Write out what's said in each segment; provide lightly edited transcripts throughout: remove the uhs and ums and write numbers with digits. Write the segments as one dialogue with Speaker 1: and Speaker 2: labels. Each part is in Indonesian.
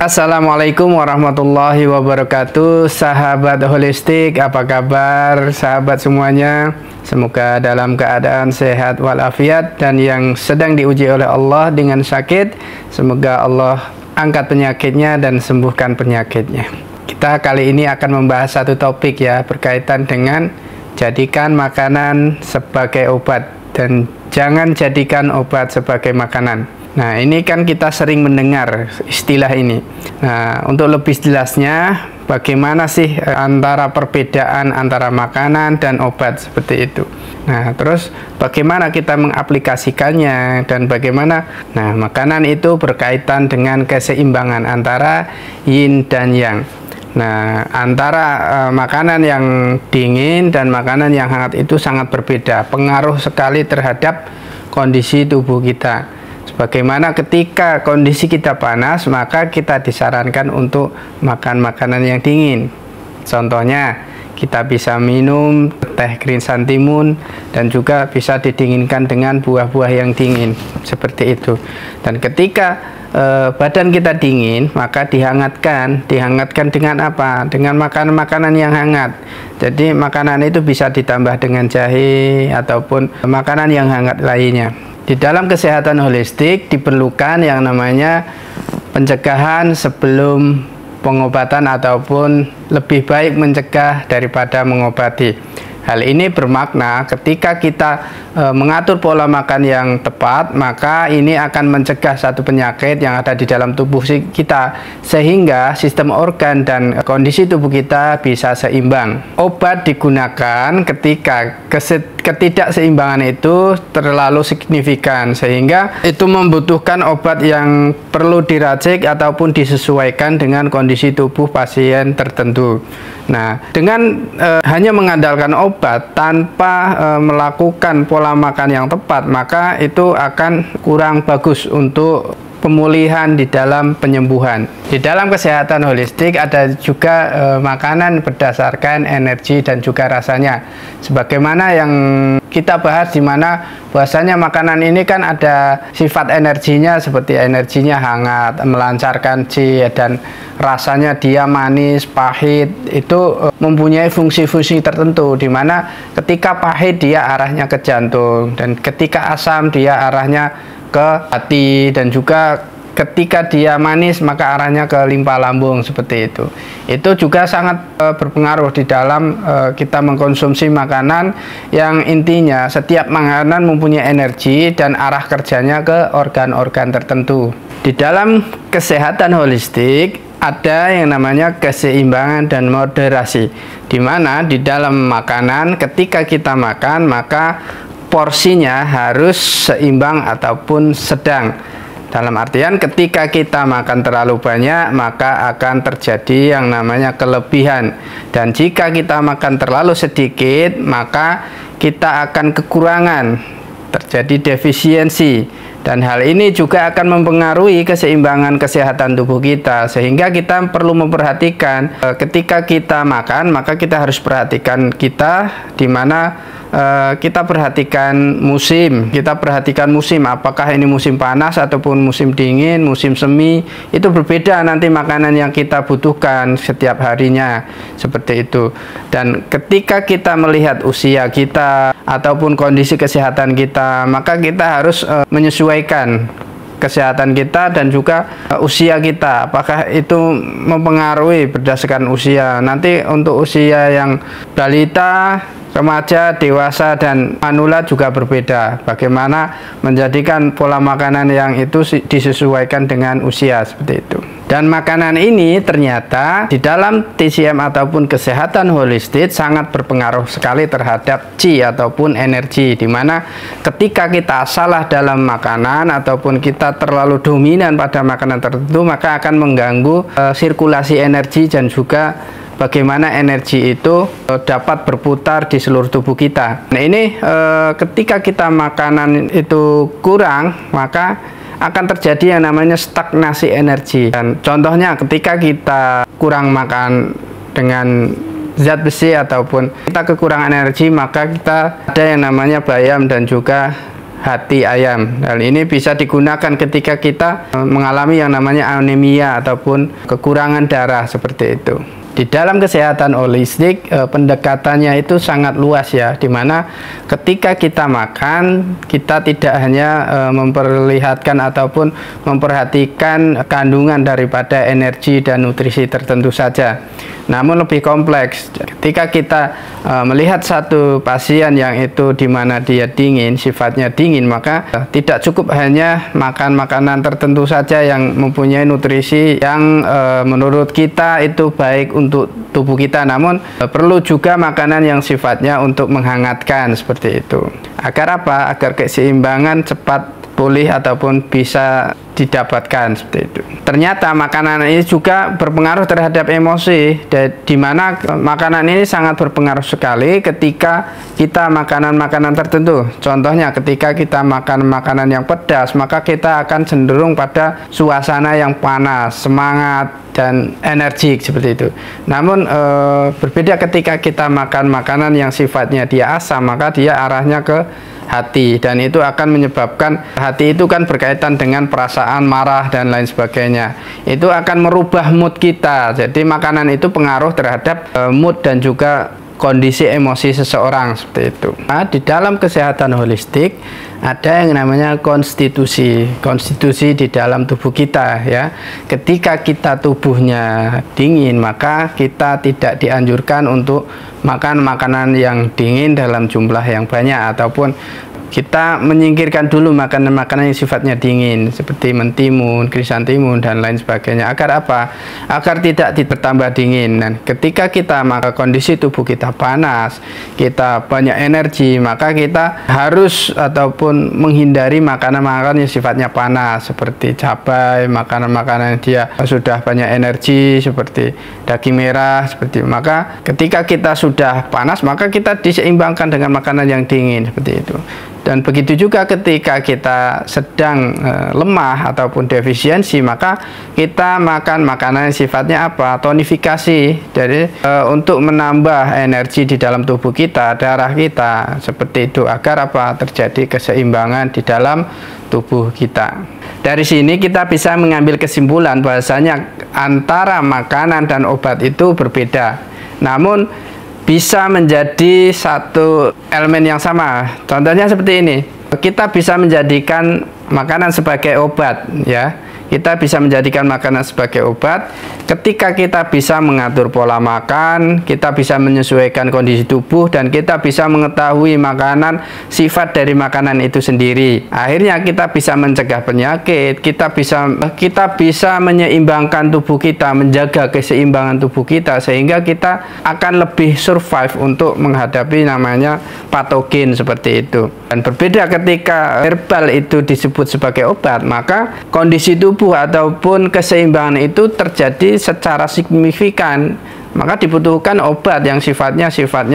Speaker 1: Assalamualaikum warahmatullahi wabarakatuh. Sahabat holistik, apa kabar sahabat semuanya? Semoga dalam keadaan sehat walafiat, dan yang sedang diuji oleh Allah dengan sakit, semoga Allah angkat penyakitnya dan sembuhkan penyakitnya. Kita kali ini akan membahas satu topik ya, berkaitan dengan jadikan makanan sebagai obat dan jangan jadikan obat sebagai makanan. Nah, ini kan kita sering mendengar istilah ini. Nah, untuk lebih jelasnya, bagaimana sih antara perbedaan antara makanan dan obat seperti itu. Nah, terus bagaimana kita mengaplikasikannya dan bagaimana? Nah, makanan itu berkaitan dengan keseimbangan antara yin dan yang. Nah, antara makanan yang dingin dan makanan yang hangat itu sangat berbeda, pengaruh sekali terhadap kondisi tubuh kita. Bagaimana ketika kondisi kita panas, maka kita disarankan untuk makan makanan yang dingin. Contohnya, kita bisa minum teh green santimun dan juga bisa didinginkan dengan buah-buah yang dingin, seperti itu. Dan ketika badan kita dingin, maka dihangatkan dengan apa? Dengan makanan-makanan yang hangat. Jadi makanan itu bisa ditambah dengan jahe ataupun makanan yang hangat lainnya. Di dalam kesehatan holistik diperlukan yang namanya pencegahan sebelum pengobatan, ataupun lebih baik mencegah daripada mengobati. Hal ini bermakna ketika kita mengatur pola makan yang tepat, maka ini akan mencegah satu penyakit yang ada di dalam tubuh kita, sehingga sistem organ dan kondisi tubuh kita bisa seimbang. Obat digunakan ketika ketidakseimbangan itu terlalu signifikan, sehingga itu membutuhkan obat yang perlu diracik ataupun disesuaikan dengan kondisi tubuh pasien tertentu. Nah, dengan hanya mengandalkan obat tanpa melakukan pola makan yang tepat, maka itu akan kurang bagus untuk pemulihan di dalam penyembuhan. Di dalam kesehatan holistik ada juga makanan berdasarkan energi dan juga rasanya. Sebagaimana yang kita bahas, di mana bahwasanya makanan ini kan ada sifat energinya, seperti energinya hangat, melancarkan qi, dan rasanya dia manis, pahit, itu mempunyai fungsi-fungsi tertentu, di mana ketika pahit dia arahnya ke jantung, dan ketika asam dia arahnya ke hati, dan juga ketika dia manis maka arahnya ke limpa lambung, seperti itu. Itu juga sangat berpengaruh di dalam kita mengkonsumsi makanan, yang intinya setiap makanan mempunyai energi dan arah kerjanya ke organ-organ tertentu. Di dalam kesehatan holistik ada yang namanya keseimbangan dan moderasi, di mana di dalam makanan ketika kita makan maka porsinya harus seimbang ataupun sedang. Dalam artian ketika kita makan terlalu banyak, maka akan terjadi yang namanya kelebihan. Dan jika kita makan terlalu sedikit, maka kita akan kekurangan, terjadi defisiensi. Dan hal ini juga akan mempengaruhi keseimbangan kesehatan tubuh kita, sehingga kita perlu memperhatikan ketika kita makan, maka kita harus perhatikan kita, di mana kita perhatikan musim, apakah ini musim panas ataupun musim dingin, musim semi, itu berbeda nanti makanan yang kita butuhkan setiap harinya, seperti itu. Dan ketika kita melihat usia kita ataupun kondisi kesehatan kita, maka kita harus menyesuaikan kesehatan kita dan juga usia kita, apakah itu mempengaruhi berdasarkan usia. Nanti untuk usia yang balita, remaja, dewasa, dan manula juga berbeda. Bagaimana menjadikan pola makanan yang itu disesuaikan dengan usia, seperti itu. Dan makanan ini ternyata di dalam TCM ataupun kesehatan holistik sangat berpengaruh sekali terhadap qi ataupun energi, di mana ketika kita salah dalam makanan ataupun kita terlalu dominan pada makanan tertentu, maka akan mengganggu sirkulasi energi dan juga bagaimana energi itu dapat berputar di seluruh tubuh kita. Nah, ini ketika kita makanan itu kurang, maka akan terjadi yang namanya stagnasi energi. Dan contohnya ketika kita kurang makan dengan zat besi ataupun kita kekurangan energi, maka kita ada yang namanya bayam dan juga hati ayam. Hal ini bisa digunakan ketika kita mengalami yang namanya anemia ataupun kekurangan darah seperti itu. Di dalam kesehatan holistik, pendekatannya itu sangat luas ya, dimana ketika kita makan, kita tidak hanya memperlihatkan ataupun memperhatikan kandungan daripada energi dan nutrisi tertentu saja, namun lebih kompleks. Ketika kita melihat satu pasien yang itu dimana dia dingin, sifatnya dingin, maka tidak cukup hanya makan makanan tertentu saja yang mempunyai nutrisi yang menurut kita itu baik untuk tubuh kita, namun perlu juga makanan yang sifatnya untuk menghangatkan seperti itu. Agar apa? Agar keseimbangan cepat pulih ataupun bisa didapatkan seperti itu. Ternyata makanan ini juga berpengaruh terhadap emosi, di mana makanan ini sangat berpengaruh sekali ketika kita makanan-makanan tertentu. Contohnya ketika kita makan makanan yang pedas, maka kita akan cenderung pada suasana yang panas, semangat dan energik seperti itu. Namun berbeda ketika kita makan makanan yang sifatnya dia asam, maka dia arahnya ke hati, dan itu akan menyebabkan hati itu kan berkaitan dengan perasaan marah dan lain sebagainya. Itu akan merubah mood kita. Jadi makanan itu pengaruh terhadap mood dan juga kondisi emosi seseorang seperti itu. Nah, di dalam kesehatan holistik ada yang namanya konstitusi di dalam tubuh kita ya. Ketika kita tubuhnya dingin, maka kita tidak dianjurkan untuk makan makanan yang dingin dalam jumlah yang banyak, ataupun kita menyingkirkan dulu makanan-makanan yang sifatnya dingin seperti mentimun, krisantimun dan lain sebagainya. Agar apa? Agar tidak bertambah dingin. Dan ketika kita maka kondisi tubuh kita panas, kita banyak energi, maka kita harus ataupun menghindari makanan-makanan yang sifatnya panas seperti cabai, makanan-makanan yang dia sudah banyak energi seperti daging merah seperti. Maka ketika kita sudah panas, maka kita diseimbangkan dengan makanan yang dingin seperti itu. Dan begitu juga ketika kita sedang lemah ataupun defisiensi, maka kita makan makanan yang sifatnya apa? Tonifikasi. Jadi untuk menambah energi di dalam tubuh kita, darah kita, seperti itu, agar apa? Terjadi keseimbangan di dalam tubuh kita. Dari sini kita bisa mengambil kesimpulan bahwasanya antara makanan dan obat itu berbeda, namun bisa menjadi satu elemen yang sama. Contohnya seperti ini, kita bisa menjadikan makanan sebagai obat ya. Kita bisa menjadikan makanan sebagai obat ketika kita bisa mengatur pola makan, kita bisa menyesuaikan kondisi tubuh, dan kita bisa mengetahui makanan, sifat dari makanan itu sendiri. Akhirnya kita bisa mencegah penyakit, kita bisa menyeimbangkan tubuh kita, menjaga keseimbangan tubuh kita, sehingga kita akan lebih survive untuk menghadapi namanya patogen seperti itu. Dan berbeda ketika herbal itu disebut sebagai obat, maka kondisi tubuh ataupun keseimbangan itu terjadi secara signifikan, maka dibutuhkan obat yang sifatnya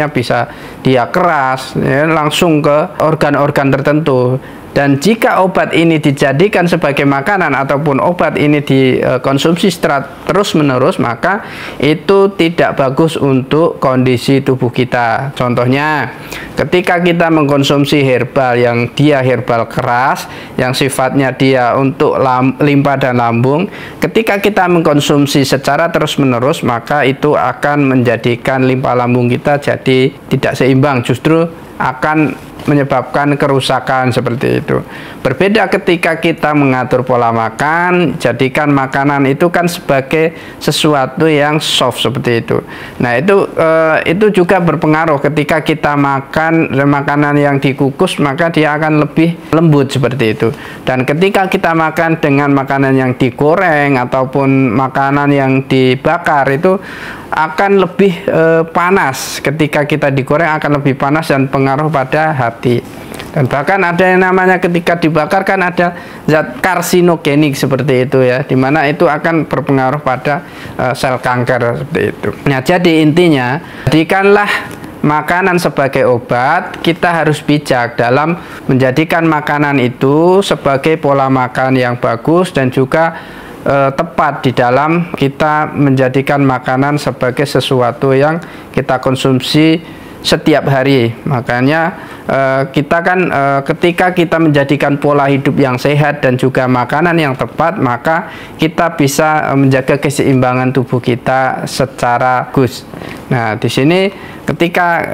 Speaker 1: bisa dia keras ya, langsung ke organ-organ tertentu. Dan jika obat ini dijadikan sebagai makanan ataupun obat ini dikonsumsi secara terus-menerus, maka itu tidak bagus untuk kondisi tubuh kita. Contohnya, ketika kita mengkonsumsi herbal yang dia herbal keras, yang sifatnya dia untuk limpa dan lambung, ketika kita mengkonsumsi secara terus-menerus, maka itu akan menjadikan limpa lambung kita jadi tidak seimbang, justru akan menyebabkan kerusakan seperti itu. Berbeda ketika kita mengatur pola makan, jadikan makanan itu kan sebagai sesuatu yang soft seperti itu. Nah, itu juga berpengaruh. Ketika kita makan makanan yang dikukus, maka dia akan lebih lembut seperti itu. Dan ketika kita makan dengan makanan yang digoreng ataupun makanan yang dibakar, itu akan lebih panas. Ketika kita digoreng akan lebih panas dan pengaruh pada hati. Dan bahkan ada yang namanya ketika dibakar kan ada zat karsinogenik seperti itu ya, dimana itu akan berpengaruh pada sel kanker seperti itu. Nah, jadi intinya, jadikanlah makanan sebagai obat. Kita harus bijak dalam menjadikan makanan itu sebagai pola makan yang bagus, dan juga tepat di dalam kita menjadikan makanan sebagai sesuatu yang kita konsumsi setiap hari. Makanya kita kan ketika kita menjadikan pola hidup yang sehat dan juga makanan yang tepat, maka kita bisa menjaga keseimbangan tubuh kita secara bagus. Nah, di sini ketika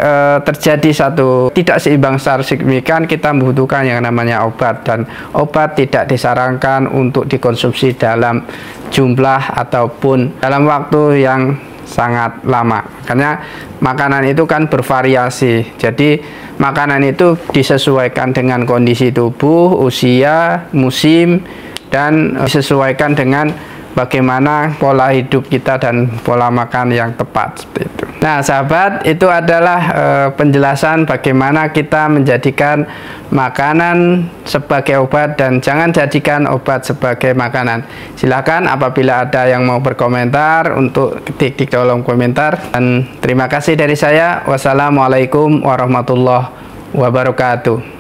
Speaker 1: terjadi satu tidak seimbang secara signifikan, kita membutuhkan yang namanya obat, dan obat tidak disarankan untuk dikonsumsi dalam jumlah ataupun dalam waktu yang sangat lama. Karena makanan itu kan bervariasi. Jadi makanan itu disesuaikan dengan kondisi tubuh, usia, musim, dan disesuaikan dengan bagaimana pola hidup kita dan pola makan yang tepat seperti itu. Nah, sahabat, itu adalah penjelasan bagaimana kita menjadikan makanan sebagai obat dan jangan jadikan obat sebagai makanan. Silakan apabila ada yang mau berkomentar untuk ketik di kolom komentar, dan terima kasih dari saya. Wassalamualaikum warahmatullahi wabarakatuh.